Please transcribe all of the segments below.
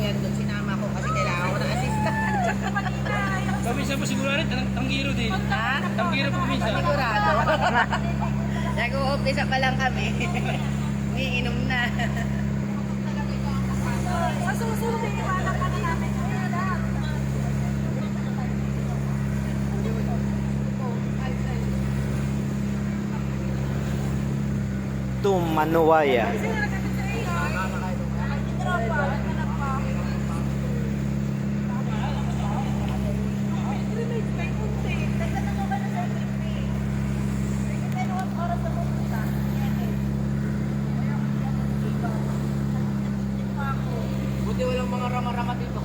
yan doon. Sinama ko kasi kailangan ko ng assistant. Paminsan po siguro rin, tanggiro din. Ha? Tanggiro po minsan. Sigurado. Nag-uumpisa pa lang kami. Umiinom na. Sa susunod, iwanan ka na namin. Tumanuwaya. Buti walang mga rama-rama dito.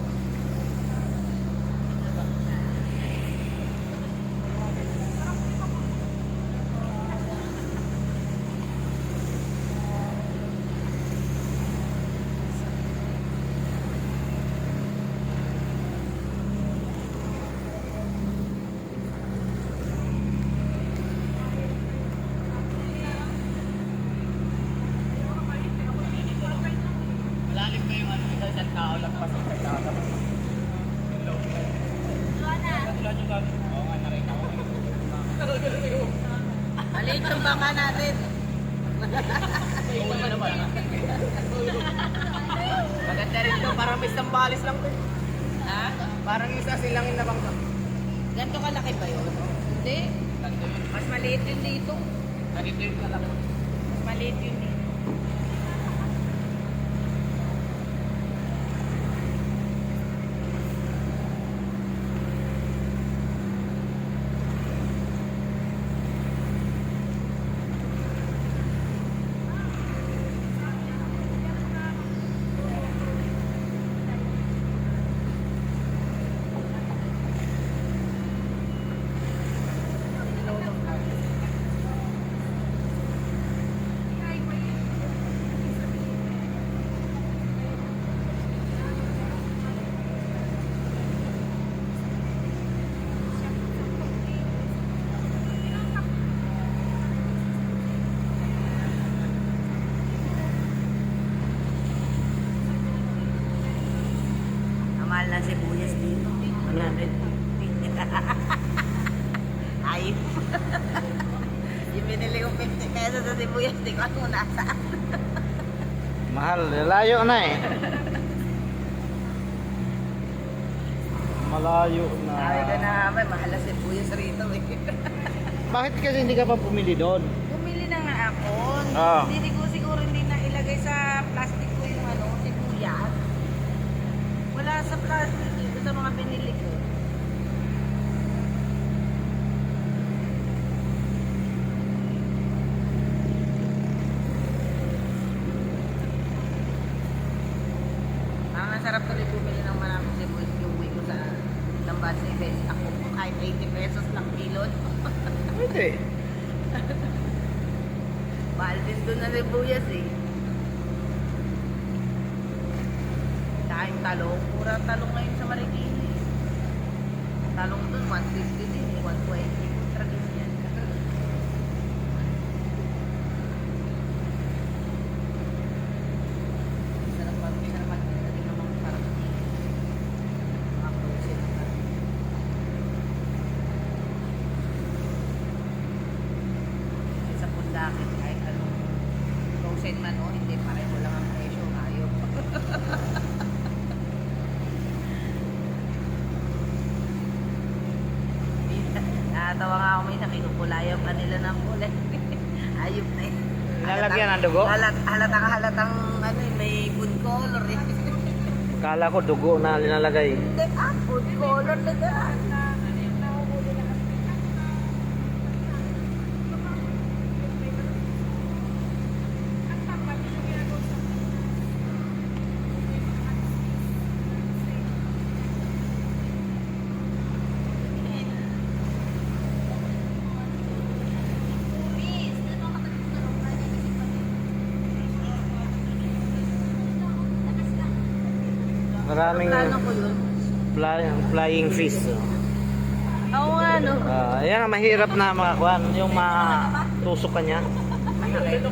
Malalim pa yung ano dito, isang tao lang pa sa tao. Maliit yung baka natin. Maganda rin ito, parang may sambalis lang ito. Ha? Parang isa silangin na bangka. Ganito kalaki ba yun? Hindi. Mas maliit yun dito. Ganito yung kalaki. Mas maliit yun dito. Mahal na sibuyas dito. 100. Ayun. Yung binili ko 50 pesos sa sibuyas, di ko kung nasaan. Mahal, layo na eh. Malayo na. Sabi ko na, may mahal na sibuyas rito. Bakit kasi hindi ka pa pumili doon? Bumili na nga ako. Ah. Hindi ko siguro hindi na ilagay sa plastic ko yung ano, sibuyas. Wala sa plastic dito sa mga binili ko. Ang sarap tuloy bumili ng maraming sibuyas yung uwi ko sa Lambat sa Ibes. Ako po kahit 80 pesos lang kilod. Pwede. Mahal din doon na sibuyas eh. Kain talong. Pura talong ngayon sa Marikina. Talong doon 150 din eh. 120. Tragis yan. Sarap pa. Sarap pa. Hindi naman parang mga closet na. Sa Pundakit kahit anong closet man o hindi pareho lang ang presyo. Ayok. Nakatawa nga ako may nakinukulayaw pa nila ng kulay. Ayop na eh. Lalagyan ng dugo? Halatang ano eh, may food color eh. Kala ko dugo na linalagay. Hindi food color na daan. Maraming Plano ko yun. flying fish. Oo nga no. Ayan, mahirap na makakuan. Yung matusok ka niya.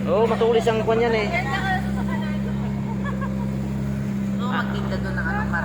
Oo, matulis ang kuan yan eh. So, magtinda doon ng anong karne.